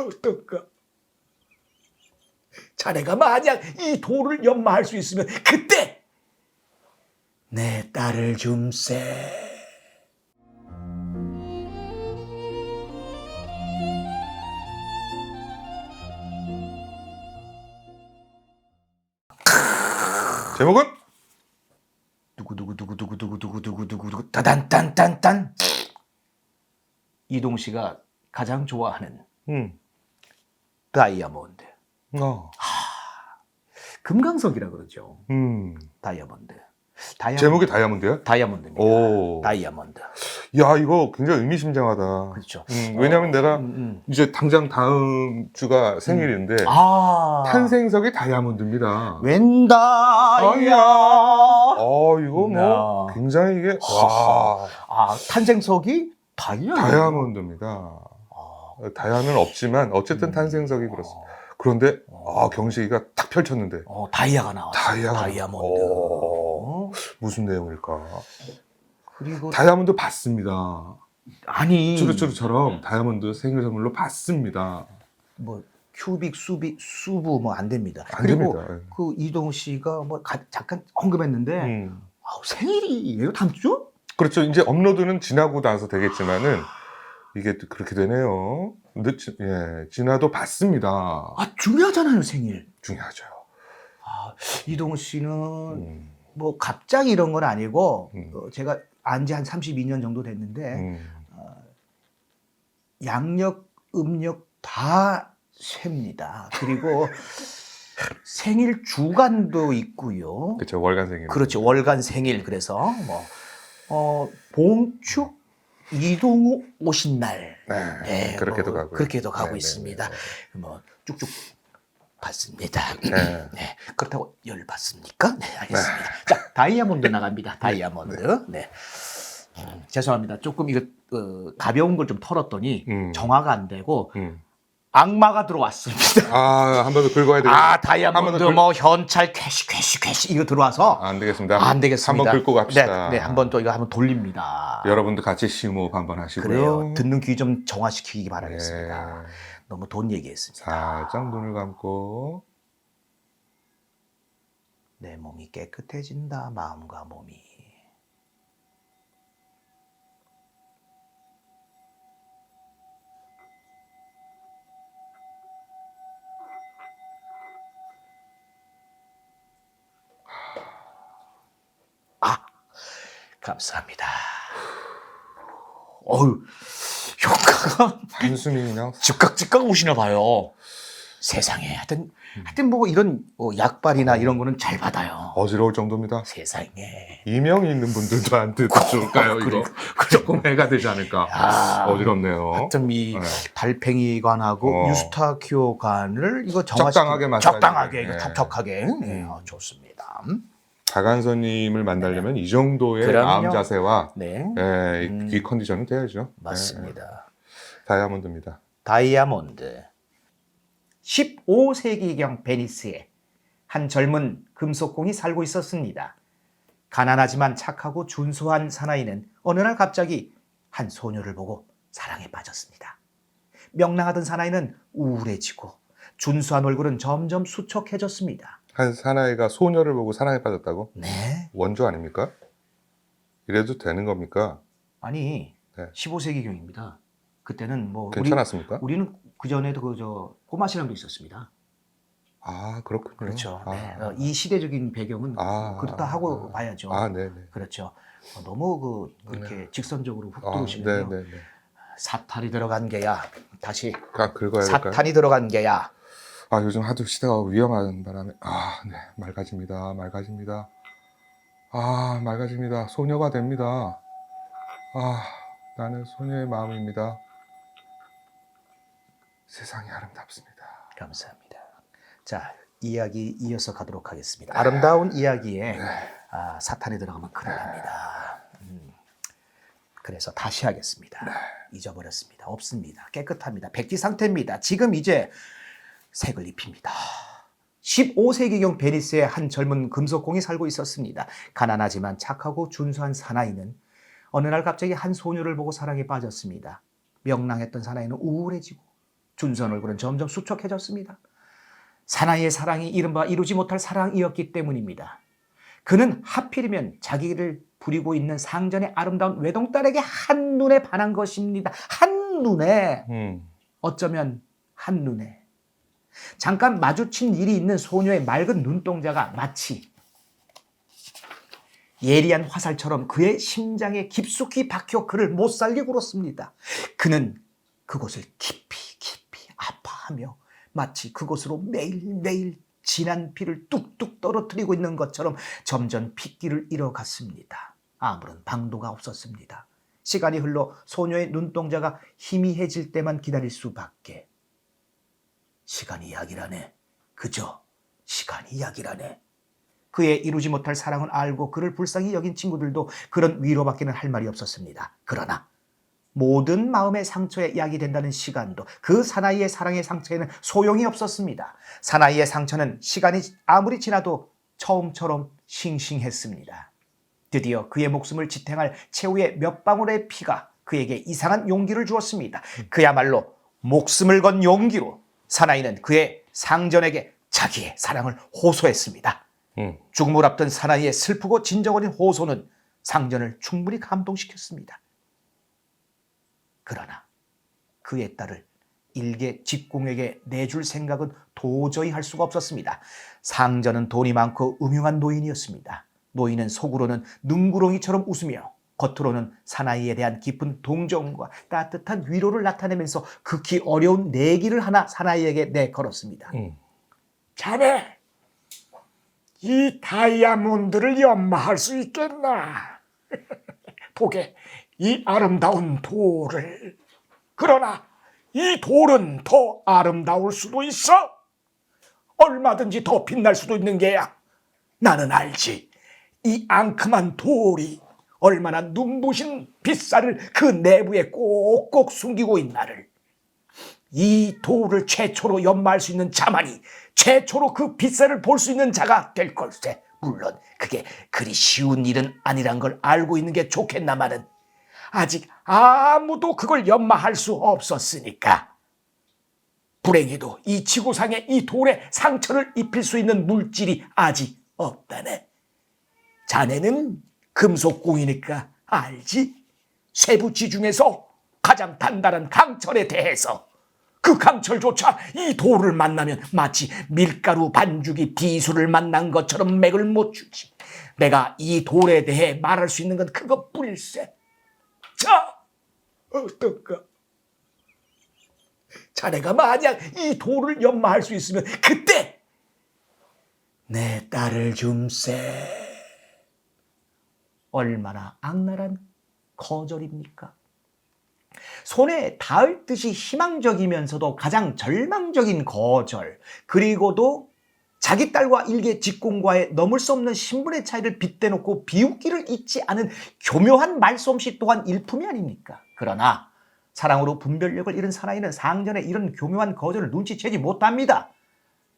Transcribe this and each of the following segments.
어떨까? 자네가 만약 이 돌을 연마할 수 있으면 그때 내 딸을 줌세. 제목은? 두구두구두구두구두구두구두구두구 따단딴딴딴. 이동 씨가 가장 좋아하는 다이아몬드. 금강석이라 그러죠. 다이아몬드. 제목이 다이아몬드야? 다이아몬드입니다. 오. 다이아몬드. 야, 이거 굉장히 의미심장하다. 그렇죠. 왜냐면 내가 이제 당장 다음 주가 생일인데 탄생석이 다이아몬드입니다. 웬다이아. 이거 뭐 굉장히 이게 탄생석이 다이아몬드. 다이아몬드입니다. 다이아는 없지만 어쨌든 탄생석이 그렇습니다. 그런데 경식이가 탁 펼쳤는데 다이아가 나왔어요. 다이아몬드. 무슨 내용일까? 그리고 다이아몬드 받습니다. 아니 쭈루쭈루처럼 다이아몬드 생일 선물로 받습니다. 뭐 큐빅, 수부 뭐 안 됩니다. 안 그리고 됩니다. 그 이동 씨가 뭐 잠깐 언급했는데 생일이에요? 다음 주죠? 그렇죠. 이제 업로드는 지나고 나서 되겠지만은 이게 또 그렇게 되네요. 지나도 받습니다. 중요하잖아요, 생일. 중요하죠. 이동 씨는 뭐 갑자기 이런 건 아니고 제가 안 지 한 32년 정도 됐는데 양력, 음력 다 셉니다. 그리고 생일 주간도 있고요. 그렇죠. 월간 생일. 그렇죠. 월간 생일. 그래서 봉축 이동 오신 날. 네, 그렇게도 가고. 그렇게도 가고 네, 있습니다. 뭐 쭉쭉 받습니다. 네. 네. 그렇다고 열 받습니까? 네, 알겠습니다. 자, 다이아몬드 나갑니다. 다이아몬드. 네. 죄송합니다. 조금 이거 가벼운 걸 좀 털었더니 정화가 안 되고 악마가 들어왔습니다. 한 번 더 긁어야 되겠다. 다이아몬드 뭐 현찰 쾌시 이거 들어와서 안 되겠습니다. 안 되겠습니다. 한번 긁고 갑시다. 네, 한번 또 이거 한번 돌립니다. 여러분도 같이 심호흡 한번 하시고요. 그래요. 듣는 귀 좀 정화시키기 바라겠습니다. 네. 너무 돈 얘기했습니다. 살짝 눈을 감고 내 몸이 깨끗해진다. 마음과 몸이. 감사합니다. 효과가 한숨이 그냥 즉각 오시나 봐요. 세상에 하여튼 뭐 이런 약발이나 이런 거는 잘 받아요. 어지러울 정도입니다. 세상에. 이명이 있는 분들한테도 좋을까요? 이거 조금 해가 되지 않을까. 어지럽네요. 하여튼 이 달팽이관하고 유스타키오관을 이거 적당하게 마사지. 적당하게 이거 촉촉하게 좋습니다. 가간선님을 만나려면 이 정도의 그럼요. 마음 자세와 네. 이 컨디션은 돼야죠. 맞습니다. 다이아몬드입니다. 다이아몬드. 15세기경 베니스에 한 젊은 금속공이 살고 있었습니다. 가난하지만 착하고 준수한 사나이는 어느 날 갑자기 한 소녀를 보고 사랑에 빠졌습니다. 명랑하던 사나이는 우울해지고 준수한 얼굴은 점점 수척해졌습니다. 한 사나이가 소녀를 보고 사랑에 빠졌다고? 네. 원조 아닙니까? 이래도 되는 겁니까? 아니, 네. 15세기경입니다. 그때는 뭐 괜찮았습니까? 우리는 그 전에도 꼬마 신랑도 있었습니다. 그렇군요. 그렇죠. 네. 이 시대적인 배경은 그렇다 하고 봐야죠. 네네. 그렇죠. 너무 그렇게 직선적으로 훅 들어오시는데요. 네네. 사탄이 들어간 게야. 다시 긁어야 사탄이 될까요? 들어간 게야. 요즘 하도 시대가 위험한 바람에 네, 맑아집니다. 맑아집니다. 맑아집니다. 소녀가 됩니다. 나는 소녀의 마음입니다. 세상이 아름답습니다. 감사합니다. 자, 이야기 이어서 가도록 하겠습니다. 아름다운 이야기에 사탄이 들어가면 큰일 납니다. 그래서 다시 하겠습니다. 잊어버렸습니다. 없습니다. 깨끗합니다. 백지 상태입니다. 지금 이제 색을 입힙니다. 15세기경 베니스에 한 젊은 금속공이 살고 있었습니다. 가난하지만 착하고 준수한 사나이는 어느 날 갑자기 한 소녀를 보고 사랑에 빠졌습니다. 명랑했던 사나이는 우울해지고 준선 얼굴은 점점 수척해졌습니다. 사나이의 사랑이 이른바 이루지 못할 사랑이었기 때문입니다. 그는 하필이면 자기를 부리고 있는 상전의 아름다운 외동딸에게 한눈에 반한 것입니다. 한눈에. 어쩌면 한눈에. 잠깐 마주친 일이 있는 소녀의 맑은 눈동자가 마치 예리한 화살처럼 그의 심장에 깊숙이 박혀 그를 못살게 굴었습니다. 그는 그곳을 깊이 아파하며 마치 그곳으로 매일매일 진한 피를 뚝뚝 떨어뜨리고 있는 것처럼 점점 핏기를 잃어갔습니다. 아무런 방도가 없었습니다. 시간이 흘러 소녀의 눈동자가 희미해질 때만 기다릴 수밖에. 시간이 약이라네. 그저 시간이 약이라네. 그의 이루지 못할 사랑을 알고 그를 불쌍히 여긴 친구들도 그런 위로밖에는 할 말이 없었습니다. 그러나 모든 마음의 상처에 약이 된다는 시간도 그 사나이의 사랑의 상처에는 소용이 없었습니다. 사나이의 상처는 시간이 아무리 지나도 처음처럼 싱싱했습니다. 드디어 그의 목숨을 지탱할 최후의 몇 방울의 피가 그에게 이상한 용기를 주었습니다. 그야말로 목숨을 건 용기로 사나이는 그의 상전에게 자기의 사랑을 호소했습니다. 죽음을 앞둔 사나이의 슬프고 진정 어린 호소는 상전을 충분히 감동시켰습니다. 그러나 그의 딸을 일개 직공에게 내줄 생각은 도저히 할 수가 없었습니다. 상전은 돈이 많고 음흉한 노인이었습니다. 노인은 속으로는 눈구렁이처럼 웃으며 겉으로는 사나이에 대한 깊은 동정과 따뜻한 위로를 나타내면서 극히 어려운 내기를 하나 사나이에게 내걸었습니다. 자네, 이 다이아몬드를 연마할 수 있겠나? 보게, 이 아름다운 돌을. 그러나 이 돌은 더 아름다울 수도 있어. 얼마든지 더 빛날 수도 있는 게야. 나는 알지. 이 앙큼한 돌이 얼마나 눈부신 빛살을 그 내부에 꼭꼭 숨기고 있나를. 이 돌을 최초로 연마할 수 있는 자만이 최초로 그 빛살을 볼 수 있는 자가 될 걸세. 물론 그게 그리 쉬운 일은 아니란 걸 알고 있는 게 좋겠나마는 아직 아무도 그걸 연마할 수 없었으니까. 불행히도 이 지구상에 이 돌에 상처를 입힐 수 있는 물질이 아직 없다네. 자네는 금속공이니까 알지? 쇠붙이 중에서 가장 단단한 강철에 대해서 그 강철조차 이 돌을 만나면 마치 밀가루 반죽이 비수를 만난 것처럼 맥을 못 추지. 내가 이 돌에 대해 말할 수 있는 건 그것뿐일세. 자, 어떤가? 자네가 만약 이 돌을 연마할 수 있으면 그때 내 딸을 줌세. 얼마나 악랄한 거절입니까? 손에 닿을 듯이 희망적이면서도 가장 절망적인 거절, 그리고도 자기 딸과 일개 직공과의 넘을 수 없는 신분의 차이를 빗대놓고 비웃기를 잊지 않은 교묘한 말솜씨 또한 일품이 아닙니까? 그러나 사랑으로 분별력을 잃은 사나이는 상전의 이런 교묘한 거절을 눈치채지 못합니다.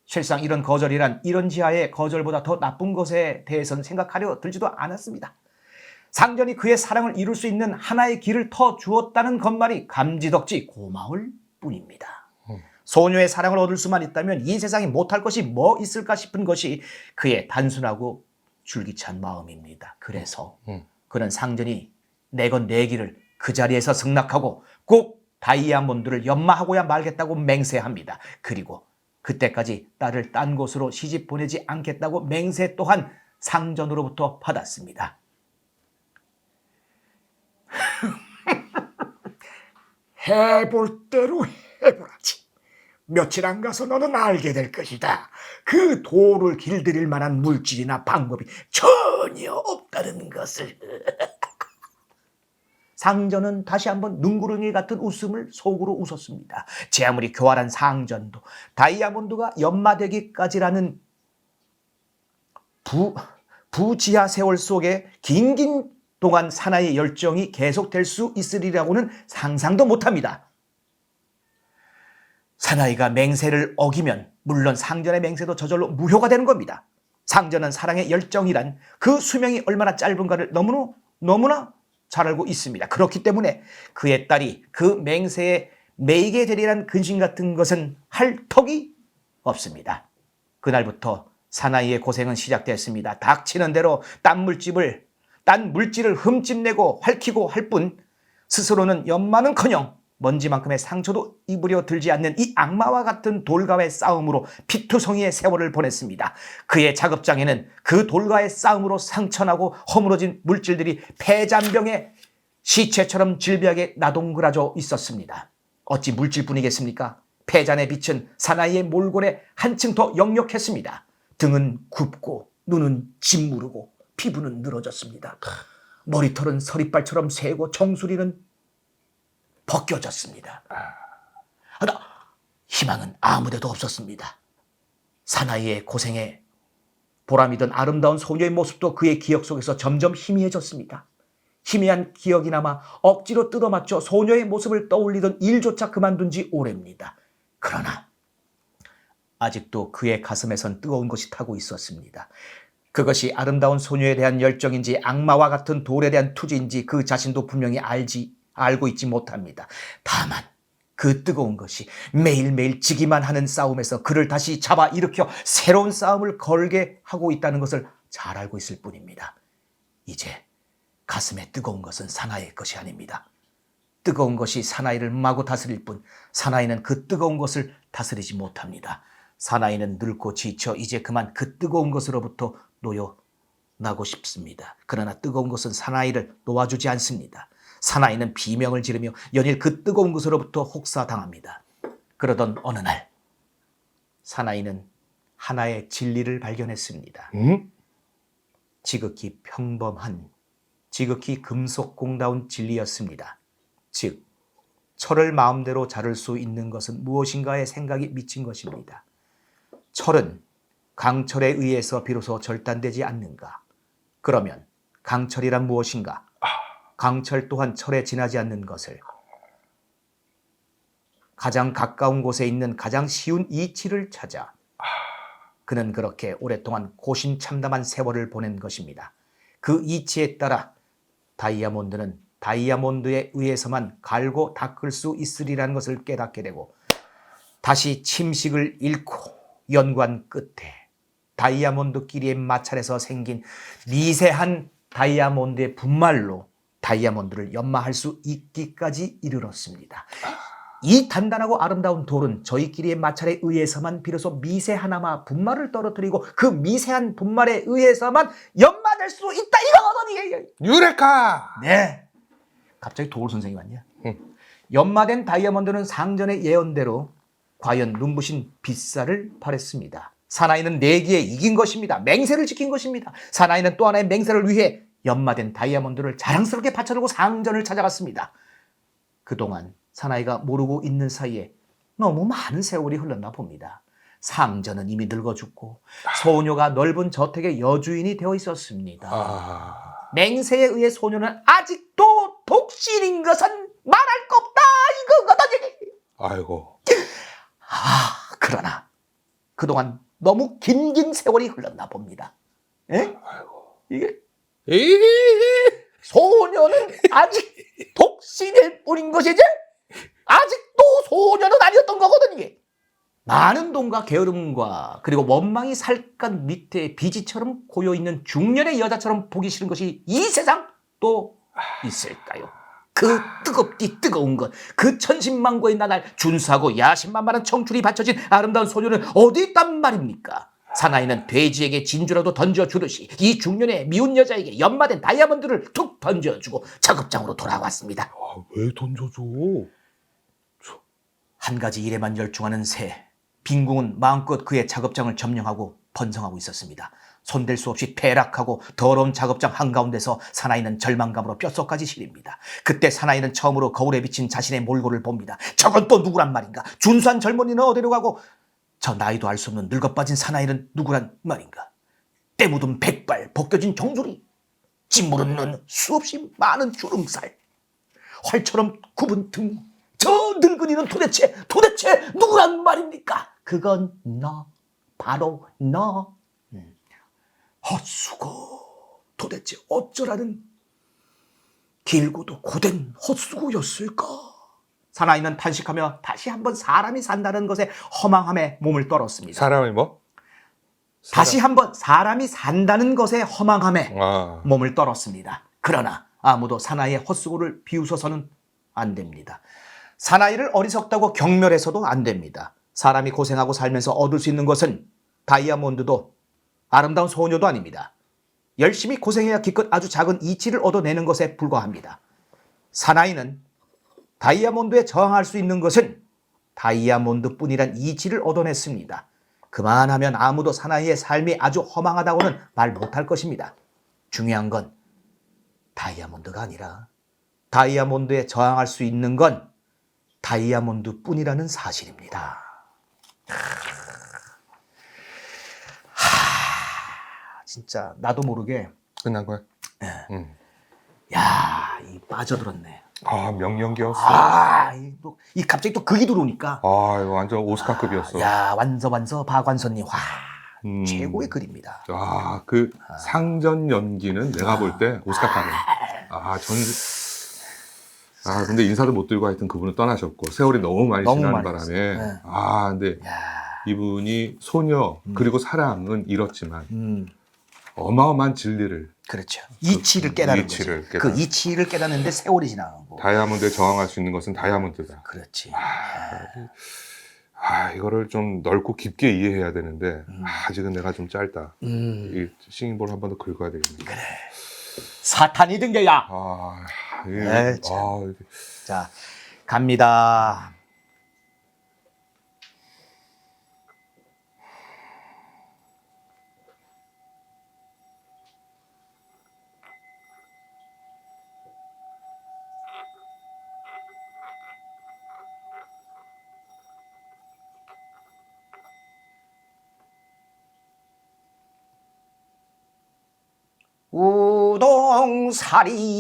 실상 이런 거절이란 이런 지하의 거절보다 더 나쁜 것에 대해서는 생각하려 들지도 않았습니다. 상전이 그의 사랑을 이룰 수 있는 하나의 길을 터 주었다는 것만이 감지덕지 고마울 뿐입니다. 소녀의 사랑을 얻을 수만 있다면 이 세상에 못할 것이 뭐 있을까 싶은 것이 그의 단순하고 줄기찬 마음입니다. 그래서 그는 상전이 내건 내기를 그 자리에서 승낙하고 꼭 다이아몬드를 연마하고야 말겠다고 맹세합니다. 그리고 그때까지 딸을 딴 곳으로 시집 보내지 않겠다고 맹세 또한 상전으로부터 받았습니다. 해볼 대로 해보라지. 며칠 안 가서 너는 알게 될 것이다. 그 돌을 길들일 만한 물질이나 방법이 전혀 없다는 것을. 상전은 다시 한번 눈구렁이 같은 웃음을 속으로 웃었습니다. 제 아무리 교활한 상전도 다이아몬드가 연마되기까지라는 부지하 세월 속에 긴긴 동안 사나이의 열정이 계속될 수 있으리라고는 상상도 못합니다. 사나이가 맹세를 어기면 물론 상전의 맹세도 저절로 무효가 되는 겁니다. 상전은 사랑의 열정이란 그 수명이 얼마나 짧은가를 너무나 잘 알고 있습니다. 그렇기 때문에 그의 딸이 그 맹세에 매이게 되리란 근심 같은 것은 할 턱이 없습니다. 그날부터 사나이의 고생은 시작됐습니다. 닥치는 대로 딴 물질을 흠집내고 핥히고 할 뿐 스스로는 연마는커녕 먼지만큼의 상처도 입으려 들지 않는 이 악마와 같은 돌과의 싸움으로 피투성이의 세월을 보냈습니다. 그의 작업장에는 그 돌과의 싸움으로 상처나고 허물어진 물질들이 폐잔병의 시체처럼 질비하게 나동그라져 있었습니다. 어찌 물질뿐이겠습니까? 폐잔의 빛은 사나이의 몰골에 한층 더 역력했습니다. 등은 굽고 눈은 짓무르고 피부는 늘어졌습니다. 머리털은 서리빨처럼 새고 정수리는 벗겨졌습니다. 하나 희망은 아무데도 없었습니다. 사나이의 고생에 보람이던 아름다운 소녀의 모습도 그의 기억 속에서 점점 희미해졌습니다. 희미한 기억이나마 억지로 뜯어맞춰 소녀의 모습을 떠올리던 일조차 그만둔 지 오래입니다. 그러나 아직도 그의 가슴에선 뜨거운 것이 타고 있었습니다. 그것이 아름다운 소녀에 대한 열정인지 악마와 같은 돌에 대한 투지인지 그 자신도 분명히 알고 있지 못합니다. 다만 그 뜨거운 것이 매일매일 지기만 하는 싸움에서 그를 다시 잡아 일으켜 새로운 싸움을 걸게 하고 있다는 것을 잘 알고 있을 뿐입니다. 이제 가슴에 뜨거운 것은 사나이의 것이 아닙니다. 뜨거운 것이 사나이를 마구 다스릴 뿐 사나이는 그 뜨거운 것을 다스리지 못합니다. 사나이는 늙고 지쳐 이제 그만 그 뜨거운 것으로부터 놓여나고 싶습니다. 그러나 뜨거운 것은 사나이를 놓아주지 않습니다. 사나이는 비명을 지르며 연일 그 뜨거운 것으로부터 혹사당합니다. 그러던 어느 날 사나이는 하나의 진리를 발견했습니다. 지극히 평범한, 지극히 금속공다운 진리였습니다. 즉, 철을 마음대로 자를 수 있는 것은 무엇인가에 생각이 미친 것입니다. 철은 강철에 의해서 비로소 절단되지 않는가? 그러면 강철이란 무엇인가? 강철 또한 철에 지나지 않는 것을 가장 가까운 곳에 있는 가장 쉬운 이치를 찾아 그는 그렇게 오랫동안 고심참담한 세월을 보낸 것입니다. 그 이치에 따라 다이아몬드는 다이아몬드에 의해서만 갈고 닦을 수 있으리라는 것을 깨닫게 되고 다시 침식을 잃고 연구한 끝에 다이아몬드끼리의 마찰에서 생긴 미세한 다이아몬드의 분말로 다이아몬드를 연마할 수 있기까지 이르렀습니다. 이 단단하고 아름다운 돌은 저희끼리의 마찰에 의해서만 비로소 미세하나마 분말을 떨어뜨리고 그 미세한 분말에 의해서만 연마될 수 있다 이거거든요. 유레카! 네. 갑자기 도울 선생이 왔냐? 연마된 다이아몬드는 상전의 예언대로 과연 눈부신 빛살을 발했습니다. 사나이는 내기에 이긴 것입니다. 맹세를 지킨 것입니다. 사나이는 또 하나의 맹세를 위해 연마된 다이아몬드를 자랑스럽게 받쳐들고 상전을 찾아갔습니다. 그동안 사나이가 모르고 있는 사이에 너무 많은 세월이 흘렀나 봅니다. 상전은 이미 늙어 죽고 소녀가 넓은 저택의 여주인이 되어 있었습니다. 맹세에 의해 소녀는 아직도 독신인 것은 말할 거 없다 이거거든요. 아이고. 그러나 그동안 너무 긴 세월이 흘렀나 봅니다. 에? 이게 소녀는 아직 독신일 뿐인 것이지 아직도 소녀는 아니었던 거거든요. 이게. 많은 돈과 게으름과 그리고 원망이 살갗 밑에 비지처럼 고여있는 중년의 여자처럼 보기 싫은 것이 이 세상 또 있을까요? 그 뜨거운 것, 그 천신만고의 나날 준수하고 야심만만한 청춘이 바쳐진 아름다운 소녀는 어디 있단 말입니까? 사나이는 돼지에게 진주라도 던져주듯이 이 중년의 미운 여자에게 연마된 다이아몬드를 툭 던져주고 작업장으로 돌아왔습니다. 왜 던져줘? 한 가지 일에만 열중하는 새 빈궁은 마음껏 그의 작업장을 점령하고 번성하고 있었습니다. 손댈 수 없이 폐락하고 더러운 작업장 한가운데서 사나이는 절망감으로 뼛속까지 시립니다. 그때 사나이는 처음으로 거울에 비친 자신의 몰골을 봅니다. 저건 또 누구란 말인가? 준수한 젊은이는 어디로 가고 저 나이도 알 수 없는 늙어빠진 사나이는 누구란 말인가? 때 묻은 백발, 벗겨진 정수리, 짓무른 눈, 수없이 많은 주름살, 활처럼 굽은 등, 저 늙은이는 도대체 누구란 말입니까? 그건 너, 바로 너. 헛수고, 도대체 어쩌라는 길고도 고된 헛수고였을까? 사나이는 탄식하며 다시 한번 사람이 산다는 것에 허망함에 몸을 떨었습니다. 사람이 뭐? 다시 한번 사람이 산다는 것에 허망함에 아, 몸을 떨었습니다. 그러나 아무도 사나이의 헛수고를 비웃어서는 안 됩니다. 사나이를 어리석다고 경멸해서도 안 됩니다. 사람이 고생하고 살면서 얻을 수 있는 것은 다이아몬드도 아름다운 소녀도 아닙니다. 열심히 고생해야 기껏 아주 작은 이치를 얻어내는 것에 불과합니다. 사나이는 다이아몬드에 저항할 수 있는 것은 다이아몬드뿐이란 이치를 얻어냈습니다. 그만하면 아무도 사나이의 삶이 아주 허망하다고는 말 못할 것입니다. 중요한 건 다이아몬드가 아니라 다이아몬드에 저항할 수 있는 건 다이아몬드뿐이라는 사실입니다. 진짜 나도 모르게 끝난 거야? 야, 이 빠져들었네. 아, 명연기였어. 이 갑자기 또 극이 들어오니까 아, 이거 완전 오스카급이었어. 야, 완서 박완선님 와 음. 최고의 글입니다. 아, 그 상전 연기는 내가 볼 때 오스카급이야. 근데 인사도 못 드리고 하여튼 그분은 떠나셨고 세월이 너무 많이 너무 지나는 많이 바람에 네. 근데 야, 이분이 소녀 그리고 사랑은 잃었지만 어마어마한 진리를 그렇죠. 이치를 깨달은 이치를 거지. 깨달은 그 이치를 깨닫는데 세월이 지나고. 다이아몬드에 저항할 수 있는 것은 다이아몬드다. 그렇지. 이거를 좀 넓고 깊게 이해해야 되는데 아직은 내가 좀 짧다. 이 싱잉볼 한 번 더 긁어야 되겠네. 그래. 사탄이 든 게야. 이게, 참. 자, 갑니다.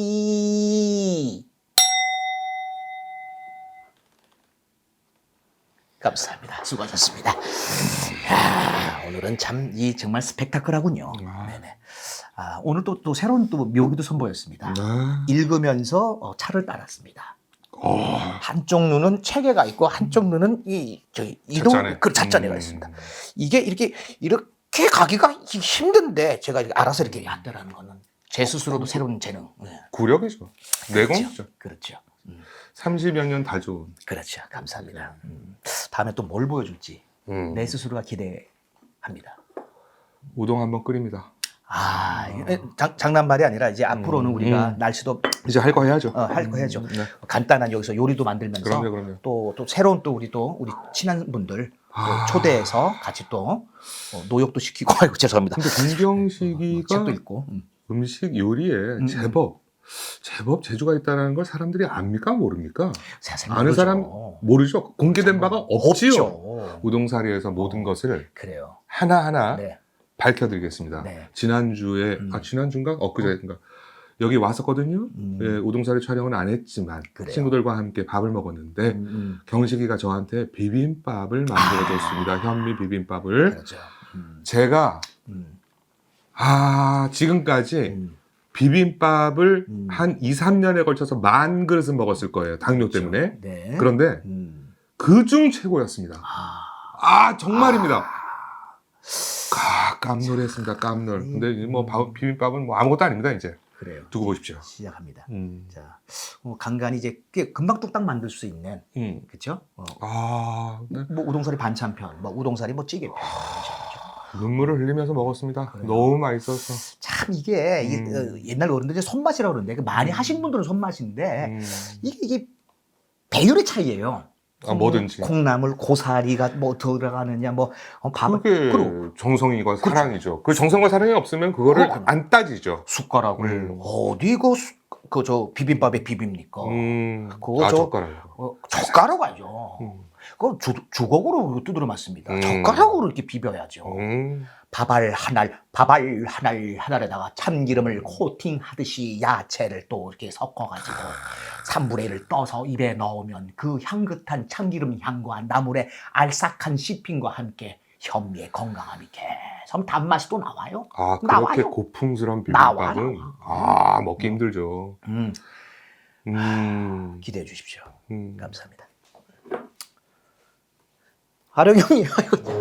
우동사리. 감사합니다. 수고하셨습니다. 야, 오늘은 참 정말 스펙타클하군요. 네네. 오늘 또 새로운 또 묘기도 선보였습니다. 읽으면서 차를 따랐습니다. 한쪽 눈은 체계가 있고 한쪽 눈은 이동 잣잔해가 있습니다. 이게 이렇게 가기가 힘든데 제가 알아서 이렇게 한다라는 거는 제 스스로도 새로운 재능. 구력이죠. 내공이죠. 그렇죠. 30여 년 다 좋은. 그렇죠. 감사합니다. 다음에 또 뭘 보여줄지 내 스스로가 기대합니다. 우동 한번 끓입니다. 장난말이 아니라 이제 앞으로는 우리가 날씨도 이제 할 거 해야죠. 할 거 해야죠. 네. 간단한 여기서 요리도 만들면서 그럼요. 또 새로운 우리 친한 분들 또 초대해서 같이 또 노역도 시키고 아이고 죄송합니다. 근데 김경식이가 책도 읽고 음식 요리에 제법 재주가 있다는 걸 사람들이 압니까 모릅니까? 아는 사람 모르죠. 공개된 바가 없지요. 우동사리에서 모든 것을 그래요. 하나하나 네. 밝혀드리겠습니다. 네. 지난주에 지난주인가 엊그제인가 여기 왔었거든요. 예, 우동사리 촬영은 안 했지만 그래요. 친구들과 함께 밥을 먹었는데 경식이가 저한테 비빔밥을 만들어줬습니다. 현미 비빔밥을. 그렇죠. 제가 지금까지 비빔밥을 한 2, 3년에 걸쳐서 10,000그릇은 먹었을 거예요. 당뇨 때문에. 네. 그런데 그중 최고였습니다. 정말입니다. 깜놀했습니다. 깜놀. 근데 뭐 비빔밥은 뭐 아무것도 아닙니다. 이제 그래요. 두고 보십시오. 시작합니다. 자, 간간히 이제 꽤 금방 뚝딱 만들 수 있는 그렇죠? 네. 뭐 우동사리 반찬편, 뭐 우동사리 뭐 찌개편. 눈물을 흘리면서 먹었습니다. 그래요. 너무 맛있어서. 참 이게 옛날 어른들이 손맛이라고 그러는데 많이 하신 분들은 손맛인데 이게 배율의 차이예요. 뭐든지. 콩나물, 고사리가 뭐 들어가느냐, 뭐 밥, 그게 정성이과 사랑이죠. 그 정성과 사랑이 없으면 그거를 안 따지죠. 숟가락을 어디 저 비빔밥에 비빕니까? 젓가락. 젓가락 아니죠. 그거 주걱으로 두드려 맞습니다. 젓가락으로 이렇게 비벼야죠. 밥알 하나에다가 참기름을 코팅하듯이 야채를 또 이렇게 섞어가지고 3분의 1을 떠서 입에 넣으면 그 향긋한 참기름 향과 나물의 알싹한 씹힘과 함께 현미의 건강함이 계속 단맛이 또 나와요. 그렇게 나와요. 고풍스러운 비빔밥은 나와요. 먹기 힘들죠. 기대해 주십시오. 음. 감사합니다. 아령 형이 아이고